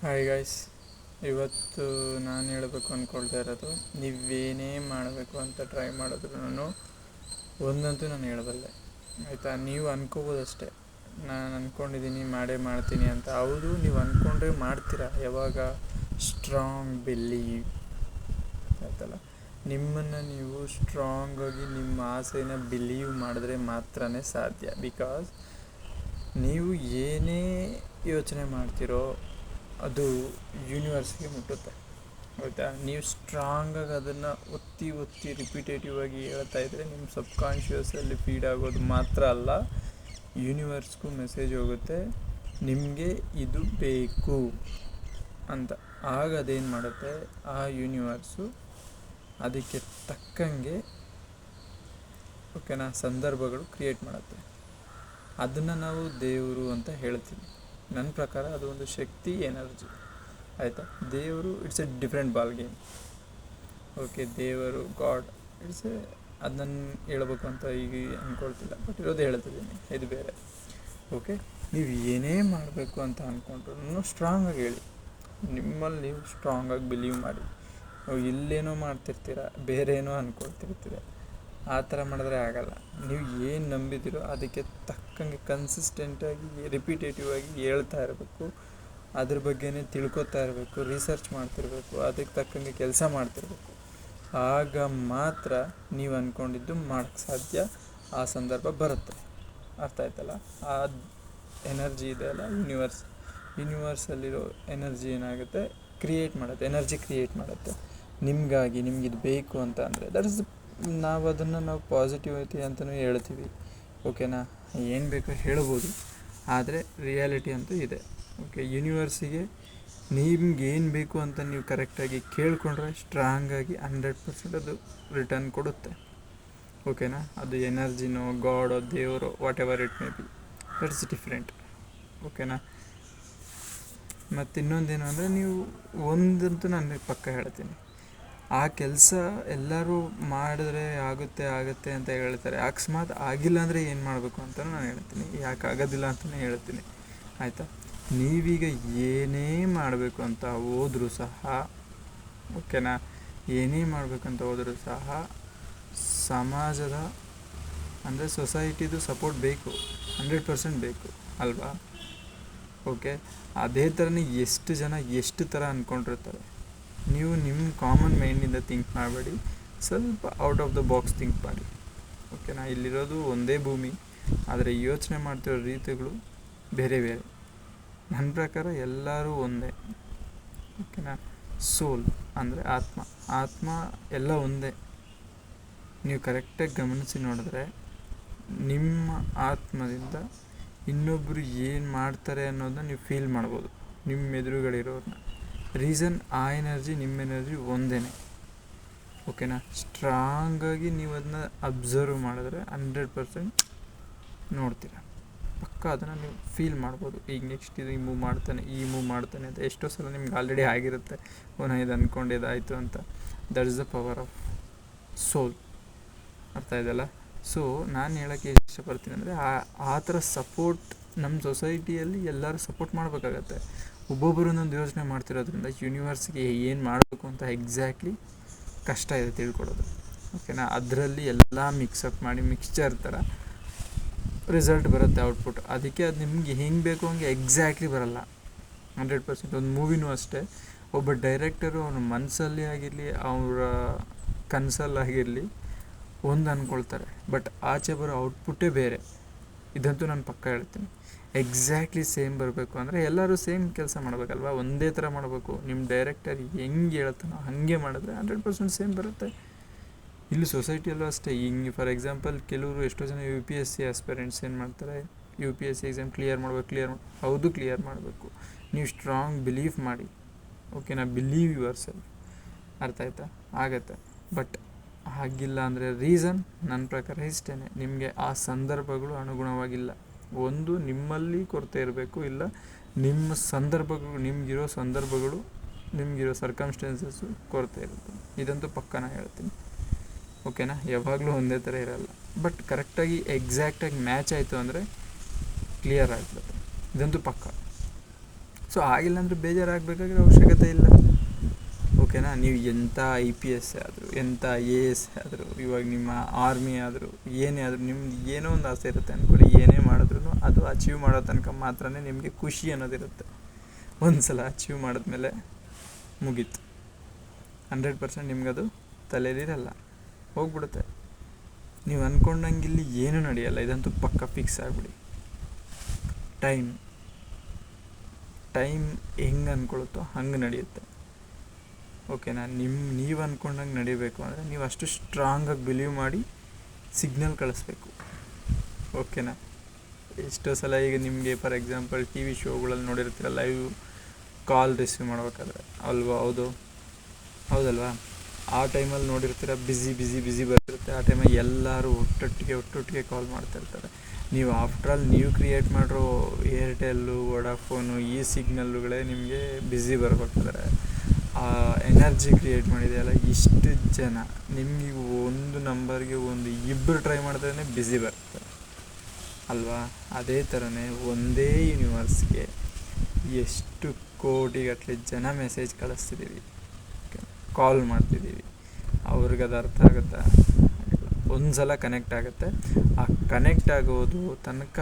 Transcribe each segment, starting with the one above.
Hi guys, ಇವತ್ತು ನಾನು ಹೇಳಬೇಕು ಅಂದ್ಕೊಳ್ತಾ ಇರೋದು, ನೀವೇನೇ ಮಾಡಬೇಕು ಅಂತ ಟ್ರೈ ಮಾಡಿದ್ರು ಒಂದಂತೂ ನಾನು ಹೇಳಬಲ್ಲೆ ಆಯಿತಾ. ನೀವು ಅನ್ಕೋಬೋದಷ್ಟೇ, ನಾನು ಅಂದ್ಕೊಂಡಿದ್ದೀನಿ ಮಾಡೇ ಮಾಡ್ತೀನಿ ಅಂತ. ಹೌದು, ನೀವು ಅಂದ್ಕೊಂಡ್ರೆ ಮಾಡ್ತೀರಾ. ಯಾವಾಗ? ಸ್ಟ್ರಾಂಗ್ ಬಿಲೀವ್ ಆಯ್ತಲ್ಲ. ನಿಮ್ಮನ್ನು ನೀವು ಸ್ಟ್ರಾಂಗಾಗಿ ನಿಮ್ಮ ಆಸೆನ ಬಿಲೀವ್ ಮಾಡಿದ್ರೆ ಮಾತ್ರ ಸಾಧ್ಯ. ಬಿಕಾಸ್ ನೀವು ಏನೇ ಯೋಚನೆ ಮಾಡ್ತೀರೋ ಅದು ಯೂನಿವರ್ಸ್ಗೆ ಮುಟ್ಟುತ್ತೆ, ಆಯಿತಾ. ನೀವು ಸ್ಟ್ರಾಂಗಾಗಿ ಅದನ್ನು ಒತ್ತಿ ಒತ್ತಿ ರಿಪಿಟೇಟಿವ್ ಆಗಿ ಹೇಳ್ತಾ ಇದ್ದರೆ ನಿಮ್ಮ ಸಬ್ಕಾನ್ಷಿಯಸಲ್ಲಿ ಫೀಡ್ ಆಗೋದು ಮಾತ್ರ ಅಲ್ಲ, ಯೂನಿವರ್ಸ್ಗೂ ಮೆಸೇಜ್ ಹೋಗುತ್ತೆ ನಿಮಗೆ ಇದು ಬೇಕು ಅಂತ. ಆಗ ಅದೇನು ಮಾಡುತ್ತೆ, ಆ ಯೂನಿವರ್ಸು ಅದಕ್ಕೆ ತಕ್ಕಂಗೆ ಓಕೆನಾ ಸಂದರ್ಭಗಳು ಕ್ರಿಯೇಟ್ ಮಾಡುತ್ತೆ. ಅದನ್ನು ನಾವು ದೇವರು ಅಂತ ಹೇಳ್ತೀವಿ. ನನ್ನ ಪ್ರಕಾರ ಅದು ಒಂದು ಶಕ್ತಿ, ಎನರ್ಜಿ, ಆಯಿತಾ. ದೇವರು it's A different ball game. Okay, ದೇವರು ಗಾಡ್ ಇಟ್ಸ್ ಎ, ಅದು ನಾನು ಹೇಳ್ಬೇಕು ಅಂತ ಈಗ ಅಂದ್ಕೊಳ್ತಿಲ್ಲ, ಬಟ್ ಇರೋದೇ ಹೇಳ್ತಿದ್ದೀನಿ, ಇದು ಬೇರೆ. ಓಕೆ, ನೀವು ಏನೇ ಮಾಡಬೇಕು ಅಂತ ಅಂದ್ಕೊಂಡ್ರು ಸ್ಟ್ರಾಂಗಾಗಿ ಹೇಳಿ, ನಿಮ್ಮಲ್ಲಿ ನೀವು ಸ್ಟ್ರಾಂಗಾಗಿ ಬಿಲೀವ್ ಮಾಡಿ. ನೀವು ಇಲ್ಲೇನೋ ಮಾಡ್ತಿರ್ತೀರ, ಬೇರೆ ಏನೋ ಅಂದ್ಕೊಳ್ತಿರ್ತೀರ, ಆ ಥರ ಮಾಡಿದ್ರೆ ಆಗಲ್ಲ. ನೀವು ಏನು ನಂಬಿದಿರೋ ಅದಕ್ಕೆ ತಕ್ಕಂಗೆ ಕನ್ಸಿಸ್ಟೆಂಟಾಗಿ ರಿಪಿಟೇಟಿವ್ ಆಗಿ ಹೇಳ್ತಾ ಇರಬೇಕು, ಅದ್ರ ಬಗ್ಗೆನೇ ತಿಳ್ಕೊತಾ ಇರಬೇಕು, ರಿಸರ್ಚ್ ಮಾಡ್ತಿರ್ಬೇಕು, ಅದಕ್ಕೆ ತಕ್ಕಂಗೆ ಕೆಲಸ ಮಾಡ್ತಿರ್ಬೇಕು. ಆಗ ಮಾತ್ರ ನೀವು ಅಂದ್ಕೊಂಡಿದ್ದು ಮಾಡೋಕ್ಕೆ ಸಾಧ್ಯ, ಆ ಸಂದರ್ಭ ಬರುತ್ತೆ. ಅರ್ಥ ಆಯ್ತಲ್ಲ. ಆ ಎನರ್ಜಿ ಇದೆ ಅಲ್ಲ, ಯೂನಿವರ್ಸಲ್ಲಿರೋ ಎನರ್ಜಿ ಏನಾಗುತ್ತೆ, ಕ್ರಿಯೇಟ್ ಮಾಡುತ್ತೆ, ಎನರ್ಜಿ ಕ್ರಿಯೇಟ್ ಮಾಡುತ್ತೆ ನಿಮಗಾಗಿ. ನಿಮಗಿದು ಬೇಕು ಅಂತ ಅಂದರೆ ದಟ್ ಇಸ್, ನಾವು ಅದನ್ನು ಪಾಸಿಟಿವಿಟಿ ಅಂತಲೂ ಹೇಳ್ತೀವಿ. ಓಕೆನಾ, ಏನು ಬೇಕೋ ಹೇಳ್ಬೋದು, ಆದರೆ ರಿಯಾಲಿಟಿ ಅಂತೂ ಇದೆ. ಓಕೆ, ಯೂನಿವರ್ಸಿಗೆ ನಿಮ್ಗೇನು ಬೇಕು ಅಂತ ನೀವು ಕರೆಕ್ಟಾಗಿ ಕೇಳಿಕೊಂಡ್ರೆ ಸ್ಟ್ರಾಂಗಾಗಿ 100% ಅದು ರಿಟರ್ನ್ ಕೊಡುತ್ತೆ. ಓಕೆನಾ, ಅದು ಎನರ್ಜಿನೋ ಗಾಡೋ ದೇವರೋ whatever it may be, that's different. ಓಕೆನಾ. ಮತ್ತು ಇನ್ನೊಂದೇನು ಅಂದರೆ, ನೀವು ಒಂದಂತೂ ನಾನು ಪಕ್ಕ ಹೇಳ್ತೀನಿ, ಆ ಕೆಲಸ ಎಲ್ಲರೂ ಮಾಡಿದ್ರೆ ಆಗುತ್ತೆ ಅಂತ ಹೇಳ್ತಾರೆ. ಅಕಸ್ಮಾತ್ ಆಗಿಲ್ಲ ಅಂದರೆ ಏನು ಮಾಡಬೇಕು ಅಂತಲೂ ನಾನು ಹೇಳ್ತೀನಿ, ಯಾಕೆ ಆಗೋದಿಲ್ಲ ಅಂತಲೇ ಹೇಳ್ತೀನಿ, ಆಯಿತಾ. ನೀವೀಗ ಏನೇ ಮಾಡಬೇಕು ಅಂತ ಹೋದರೂ ಸಹ, ಓಕೆನಾ, ಏನೇ ಮಾಡಬೇಕಂತ ಹೋದರೂ ಸಹ ಸಮಾಜದ ಅಂದರೆ ಸೊಸೈಟಿದು ಸಪೋರ್ಟ್ ಬೇಕು, 100% ಬೇಕು ಅಲ್ವಾ. ಓಕೆ, ಅದೇ ಥರನೇ ಎಷ್ಟು ಜನ ಎಷ್ಟು ಥರ ಅಂದ್ಕೊಂಡಿರ್ತಾರೆ. ನೀವು ನಿಮ್ಮ ಕಾಮನ್ ಮೈಂಡಿಂದ ಥಿಂಕ್ ಮಾಡಬೇಡಿ, ಸ್ವಲ್ಪ out of the box think ಮಾಡಿ. ಓಕೆನಾ, ಇಲ್ಲಿರೋದು ಒಂದೇ ಭೂಮಿ, ಆದರೆ ಯೋಚನೆ ಮಾಡ್ತಿರೋ ರೀತಿಗಳು ಬೇರೆ ಬೇರೆ. ನನ್ನ ಪ್ರಕಾರ ಎಲ್ಲರೂ ಒಂದೇ. ಓಕೆನಾ, ಸೋಲ್ ಅಂದರೆ ಆತ್ಮ ಎಲ್ಲ ಒಂದೇ. ನೀವು ಕರೆಕ್ಟಾಗಿ ಗಮನಿಸಿ ನೋಡಿದ್ರೆ ನಿಮ್ಮ ಆತ್ಮದಿಂದ ಇನ್ನೊಬ್ಬರು ಏನು ಮಾಡ್ತಾರೆ ಅನ್ನೋದನ್ನ ನೀವು ಫೀಲ್ ಮಾಡ್ಬೋದು, ನಿಮ್ಮ ಎದುರುಗಳಿರೋರನ್ನ. ರೀಸನ್, ಆ ಎನರ್ಜಿ ನಿಮ್ಮ ಎನರ್ಜಿ ಒಂದೇ. ಓಕೆನಾ, ಸ್ಟ್ರಾಂಗಾಗಿ ನೀವು ಅದನ್ನ ಅಬ್ಸರ್ವ್ ಮಾಡಿದ್ರೆ 100% ನೋಡ್ತೀರ, ಪಕ್ಕ ಅದನ್ನು ನೀವು ಫೀಲ್ ಮಾಡ್ಬೋದು. ಈಗ ನೆಕ್ಸ್ಟ್ ಇದು ಈ ಮೂವ್ ಮಾಡ್ತಾನೆ ಅಂತ ಎಷ್ಟೋ ಸಲ ನಿಮ್ಗೆ ಆಲ್ರೆಡಿ ಆಗಿರುತ್ತೆ, ನಾನು ಇದು ಅಂದ್ಕೊಂಡಿದ್ದಾಯಿತು ಅಂತ. That is the power of soul. ಅರ್ಥ ಇದೆಯಲ್ಲ. ಸೊ ನಾನು ಹೇಳೋಕ್ಕೆ ಇಷ್ಟಪಡ್ತೀನಿ ಅಂದರೆ, ಆ ಥರ ಸಪೋರ್ಟ್ ನಮ್ಮ ಸೊಸೈಟಿಯಲ್ಲಿ ಎಲ್ಲರೂ ಸಪೋರ್ಟ್ ಮಾಡಬೇಕಾಗತ್ತೆ. ಒಬ್ಬೊಬ್ಬರು ಒಂದೊಂದು ಯೋಚನೆ ಮಾಡ್ತಿರೋದ್ರಿಂದ ಯೂನಿವರ್ಸ್ಗೆ ಏನು ಮಾಡಬೇಕು ಅಂತ ಎಕ್ಸಾಕ್ಟ್ಲಿ ಕಷ್ಟ ಇದೆ ತಿಳ್ಕೊಡೋದು. ಓಕೆನಾ, ಅದರಲ್ಲಿ ಎಲ್ಲ ಮಿಕ್ಸಪ್ ಮಾಡಿ ಮಿಕ್ಸ್ಚರ್ ಥರ ರಿಸಲ್ಟ್ ಬರುತ್ತೆ, ಔಟ್ಪುಟ್. ಅದಕ್ಕೆ ಅದು ನಿಮಗೆ ಹೆಂಗೆ ಬೇಕು ಹಂಗೆ ಎಕ್ಸಾಕ್ಟ್ಲಿ ಬರಲ್ಲ 100%. ಒಂದು ಮೂವಿನೂ ಅಷ್ಟೇ, ಒಬ್ಬ ಡೈರೆಕ್ಟರು ಅವನ ಮನಸ್ಸಲ್ಲಿ ಆಗಿರಲಿ ಅವರ ಕನಸಲ್ಲಾಗಿರಲಿ ಒಂದು ಅಂದ್ಕೊಳ್ತಾರೆ, ಬಟ್ ಆಚೆ ಬರೋ ಔಟ್ಪುಟ್ಟೇ ಬೇರೆ. ಇದಂತೂ ನಾನು ಪಕ್ಕ ಹೇಳ್ತೀನಿ. ಎಕ್ಸಾಕ್ಟ್ಲಿ ಸೇಮ್ ಬರಬೇಕು ಅಂದರೆ ಎಲ್ಲರೂ ಸೇಮ್ ಕೆಲಸ ಮಾಡಬೇಕಲ್ವ, ಒಂದೇ ಥರ ಮಾಡಬೇಕು. ನಿಮ್ಮ ಡೈರೆಕ್ಟರ್ ಹೆಂಗೆ ಹೇಳ್ತಾನೋ ಹಾಗೆ ಮಾಡಿದ್ರೆ 100% ಸೇಮ್ ಬರುತ್ತೆ. ಇಲ್ಲಿ ಸೊಸೈಟಿಯಲ್ಲೂ ಅಷ್ಟೇ. ಹಿಂಗೆ ಫಾರ್ ಎಕ್ಸಾಂಪಲ್, ಕೆಲವರು ಎಷ್ಟೋ ಜನ UPSC ಆಸ್ಪೆರೆಂಟ್ಸ್ ಏನು ಮಾಡ್ತಾರೆ, UPSC ಎಕ್ಸಾಮ್ ಕ್ಲಿಯರ್ ಹೌದು ಕ್ಲಿಯರ್ ಮಾಡಬೇಕು. ನೀವು ಸ್ಟ್ರಾಂಗ್ ಬಿಲೀವ್ ಮಾಡಿ. ಓಕೆನಾ, ಬಿಲೀವ್ ಯುವರ್ ಸೆಲ್ಫ್. ಅರ್ಥ ಆಯ್ತಾ? ಆಗತ್ತೆ. ಬಟ್ ಆಗಿಲ್ಲ ಅಂದರೆ ರೀಸನ್ ನನ್ನ ಪ್ರಕಾರ ಇಷ್ಟೇ, ನಿಮಗೆ ಆ ಸಂದರ್ಭಗಳು ಅನುಗುಣವಾಗಿಲ್ಲ. ಒಂದು ನಿಮ್ಮಲ್ಲಿ ಕೊರತೆ ಇರಬೇಕು, ಇಲ್ಲ ನಿಮ್ಮ ಸಂದರ್ಭಗಳು ನಿಮಗಿರೋ ಸರ್ಕಮ್ಸ್ಟೆನ್ಸಸ್ಸು ಕೊರತೆ ಇರುತ್ತೆ. ಇದಂತೂ ಪಕ್ಕನ ಹೇಳ್ತೀನಿ. ಓಕೆನಾ, ಯಾವಾಗಲೂ ಒಂದೇ ಥರ ಇರಲ್ಲ, ಬಟ್ ಕರೆಕ್ಟಾಗಿ ಎಕ್ಸಾಕ್ಟಾಗಿ ಮ್ಯಾಚ್ ಆಯಿತು ಅಂದರೆ ಕ್ಲಿಯರ್ ಆಗ್ತದೆ. ಇದಂತೂ ಪಕ್ಕ. ಸೊ ಆಗಿಲ್ಲ ಅಂದರೆ ಬೇಜಾರಾಗಬೇಕಾಗಿರೋ ಅವಶ್ಯಕತೆ ಇಲ್ಲ. ಓಕೆನಾ? ನೀವು ಎಂಥ IPS ಆದರೂ, ಎಂಥ IAS ಆದರೂ, ಇವಾಗ ನಿಮ್ಮ ಆರ್ಮಿ ಆದರೂ, ಏನೇ ಆದರೂ, ನಿಮ್ದು ಏನೋ ಒಂದು ಆಸೆ ಇರುತ್ತೆ ಅಂದ್ಕೊಳ್ಳಿ. ಏನೇ ಮಾಡಿದ್ರೂ ಅದು ಅಚೀವ್ ಮಾಡೋ ತನಕ ಮಾತ್ರ ನಿಮಗೆ ಖುಷಿ ಅನ್ನೋದಿರುತ್ತೆ. ಒಂದು ಸಲ ಅಚೀವ್ ಮಾಡಿದ್ಮೇಲೆ ಮುಗೀತು. 100% ನಿಮಗದು ತಲೆಯಲ್ಲಿರಲ್ಲ, ಹೋಗ್ಬಿಡುತ್ತೆ. ನೀವು ಅಂದ್ಕೊಂಡಂಗೆ ಇಲ್ಲಿ ಏನೂ ನಡೆಯಲ್ಲ, ಇದಂತೂ ಪಕ್ಕ ಫಿಕ್ಸ್ ಆಗಿಬಿಡಿ. ಟೈಮ್ ಹೆಂಗೆ ಅಂದ್ಕೊಳುತ್ತೋ ಹಂಗೆ ನಡೆಯುತ್ತೆ. ಓಕೆನಾ? ನೀವು ಅಂದ್ಕೊಂಡಂಗೆ ನಡಿಬೇಕು ಅಂದರೆ ನೀವು ಅಷ್ಟು ಸ್ಟ್ರಾಂಗಾಗಿ ಬಿಲೀವ್ ಮಾಡಿ ಸಿಗ್ನಲ್ ಕಳಿಸ್ಬೇಕು. ಓಕೆನಾ? ಎಷ್ಟೋ ಸಲ ಈಗ ನಿಮಗೆ ಫಾರ್ ಎಕ್ಸಾಂಪಲ್ TV ಶೋಗಳಲ್ಲಿ ನೋಡಿರ್ತೀರ, ಲೈವ್ ಕಾಲ್ ರಿಸೀವ್ ಮಾಡ್ಬೇಕಾದ್ರೆ ಅಲ್ವಾ? ಹೌದಲ್ವಾ? ಆ ಟೈಮಲ್ಲಿ ನೋಡಿರ್ತೀರ ಬಿಸಿ ಬರ್ತಿರುತ್ತೆ. ಆ ಟೈಮಲ್ಲಿ ಎಲ್ಲರೂ ಒಟ್ಟೊಟ್ಟಿಗೆ ಕಾಲ್ ಮಾಡ್ತಾಯಿರ್ತಾರೆ. ನೀವು ಆಫ್ಟರ್ ಆಲ್ ನೀವು ಕ್ರಿಯೇಟ್ ಮಾಡಿರೋ ಏರ್ಟೆಲ್ಲು, ವೋಡಾಫೋನು ಈ ಸಿಗ್ನಲ್ಲುಗಳೇ ನಿಮಗೆ ಬಿಸಿ ಬರ್ಬೇಕಾದ್ರೆ ಆ ಎನರ್ಜಿ ಕ್ರಿಯೇಟ್ ಮಾಡಿದೆಯಲ್ಲ, ಇಷ್ಟು ಜನ ನಿಮಗೆ ಒಂದು ನಂಬರ್ಗೆ ಇಬ್ಬರು ಟ್ರೈ ಮಾಡಿದ್ರೇ ಬಿಸಿ ಬರುತ್ತೆ ಅಲ್ವಾ? ಅದೇ ಥರನೇ ಒಂದೇ ಯೂನಿವರ್ಸ್ಗೆ ಎಷ್ಟು ಕೋಟಿಗಟ್ಟಲೆ ಜನ ಮೆಸೇಜ್ ಕಳಿಸ್ತಿದ್ದೀವಿ, ಕಾಲ್ ಮಾಡ್ತಿದ್ದೀವಿ. ಅವ್ರಿಗೆ ಅದು ಅರ್ಥ ಆಗುತ್ತಾ? ಒಂದು ಸಲ ಕನೆಕ್ಟ್ ಆಗುತ್ತೆ. ಆ ಕನೆಕ್ಟ್ ಆಗೋದು ತನಕ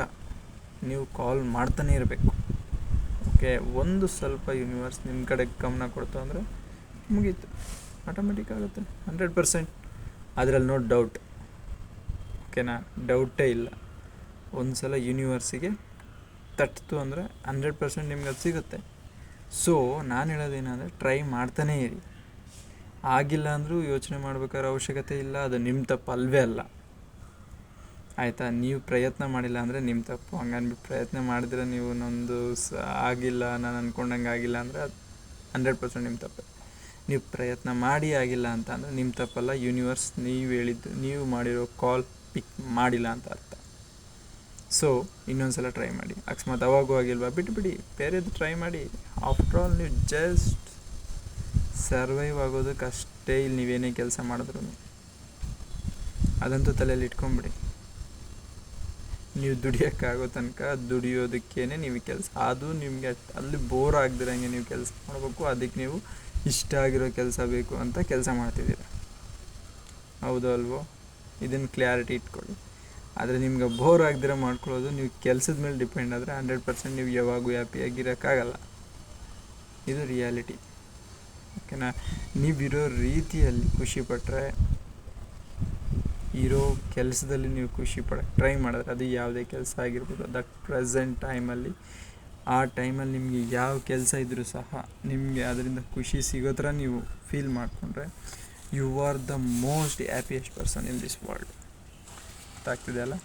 ನೀವು ಕಾಲ್ ಮಾಡ್ತಾನೆ ಇರಬೇಕು. ಓಕೆ? ಒಂದು ಸ್ವಲ್ಪ ಯೂನಿವರ್ಸ್ ನಿಮ್ಮ ಕಡೆಗೆ ಗಮನ ಕೊಡ್ತು ಅಂದರೆ ಮುಗೀತು, ಆಟೋಮೆಟಿಕ್ ಆಗುತ್ತೆ 100%. ಅದರಲ್ಲಿ ನೋ ಡೌಟ್. ಓಕೆನಾ? ಡೌಟೇ ಇಲ್ಲ. ಒಂದು ಸಲ ಯೂನಿವರ್ಸಿಗೆ ತಟ್ಟಿತು ಅಂದರೆ 100% ನಿಮ್ಗೆ ಅದು ಸಿಗುತ್ತೆ. ಸೊ ನಾನು ಹೇಳೋದೇನೆಂದರೆ ಟ್ರೈ ಮಾಡ್ತಾನೇ ಇರಿ. ಆಗಿಲ್ಲ ಅಂದರೂ ಯೋಚನೆ ಮಾಡ್ಬೇಕಾದ್ರೆ ಅವಶ್ಯಕತೆ ಇಲ್ಲ, ಅದು ನಿಮ್ಮ ತಪ್ಪು ಅಲ್ವೇ ಅಲ್ಲ. ಆಯಿತಾ? ನೀವು ಪ್ರಯತ್ನ ಮಾಡಿಲ್ಲ ಅಂದರೆ ನಿಮ್ಮ ತಪ್ಪು. ಹಂಗನ್ಬಿಟ್ಟು ಪ್ರಯತ್ನ ಮಾಡಿದ್ರೆ ನೀವು ಆಗಿಲ್ಲ, ನಾನು ಅಂದ್ಕೊಂಡಂಗೆ ಆಗಿಲ್ಲ ಅಂದರೆ ಅದು 100% ನಿಮ್ಮ ತಪ್ಪು. ನೀವು ಪ್ರಯತ್ನ ಮಾಡಿ ಆಗಿಲ್ಲ ಅಂತ ಅಂದರೆ ನಿಮ್ಮ ತಪ್ಪಲ್ಲ, ಯೂನಿವರ್ಸ್ ನೀವು ಹೇಳಿದ್ದು, ನೀವು ಮಾಡಿರೋ ಕಾಲ್ ಪಿಕ್ ಮಾಡಿಲ್ಲ ಅಂತ ಅರ್ಥ. ಸೊ ಇನ್ನೊಂದು ಸಲ ಟ್ರೈ ಮಾಡಿ. ಅಕಸ್ಮಾತ್ ಅವಾಗೂ ಆಗಿಲ್ವಾ, ಬಿಟ್ಬಿಡಿ, ಬೇರೆದು ಟ್ರೈ ಮಾಡಿ. ಆಫ್ಟರ್ ಆಲ್ ನೀವು ಜಸ್ಟ್ ಸರ್ವೈವ್ ಆಗೋದಕ್ಕಷ್ಟೇ ಇಲ್ಲಿ ನೀವೇನೇ ಕೆಲಸ ಮಾಡಿದ್ರು. ಅದಂತೂ ತಲೆಯಲ್ಲಿ ಇಟ್ಕೊಂಬಿಡಿ. ನೀವು ದುಡಿಯೋಕ್ಕಾಗೋ ತನಕ ದುಡಿಯೋದಕ್ಕೇ ನೀವು ಕೆಲಸ, ಅದು ನಿಮಗೆ ಅಲ್ಲಿ ಬೋರ್ ಆಗದಿರಂಗೆ ನೀವು ಕೆಲಸ ಮಾಡಬೇಕು. ಅದಕ್ಕೆ ನೀವು ಇಷ್ಟ ಆಗಿರೋ ಕೆಲಸ ಬೇಕು ಅಂತ ಕೆಲಸ ಮಾಡ್ತಿದ್ದೀರ. ಹೌದು ಅಲ್ವೋ? ಇದನ್ನು ಕ್ಲಾರಿಟಿ ಇಟ್ಕೊಳ್ಳಿ. ಆದರೆ ನಿಮ್ಗೆ ಬೋರ್ ಆಗದಿರ ಮಾಡ್ಕೊಳ್ಳೋದು ನೀವು ಕೆಲಸದ ಮೇಲೆ ಡಿಪೆಂಡ್ ಆದರೆ 100% ನೀವು ಯಾವಾಗೂ ಹ್ಯಾಪಿಯಾಗಿರೋಕ್ಕಾಗಲ್ಲ. ಇದು ರಿಯಾಲಿಟಿ. ಓಕೆನಾ? ನೀವಿರೋ ರೀತಿಯಲ್ಲಿ ಖುಷಿಪಟ್ಟರೆ, ಇರೋ ಕೆಲಸದಲ್ಲಿ ನೀವು ಖುಷಿ ಪಡೋಕ್ಕೆ ಟ್ರೈ ಮಾಡಿದ್ರೆ, ಅದು ಯಾವುದೇ ಕೆಲಸ ಆಗಿರ್ಬೋದು, ದಟ್ ಪ್ರೆಸೆಂಟ್ ಟೈಮಲ್ಲಿ, ಆ ಟೈಮಲ್ಲಿ ನಿಮಗೆ ಯಾವ ಕೆಲಸ ಇದ್ದರೂ ಸಹ ನಿಮಗೆ ಅದರಿಂದ ಖುಷಿ ಸಿಗೋ ಥರ ನೀವು ಫೀಲ್ ಮಾಡಿಕೊಂಡ್ರೆ, you are the most happiest person in this world. ಗೊತ್ತಾಗ್ತಿದೆ ಅಲ್ಲ?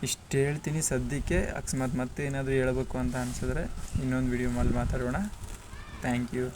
ಇಷ್ಟು ಹೇಳ್ತೀನಿ ಸದ್ಯಕ್ಕೆ. ಅಕಸ್ಮಾತ್ ಮತ್ತೆ ಏನಾದರೂ ಹೇಳಬೇಕು ಅಂತ ಅನಿಸಿದ್ರೆ ಇನ್ನೊಂದು ವಿಡಿಯೋ ಮೇಲೆ ಮಾತಾಡೋಣ. Thank you.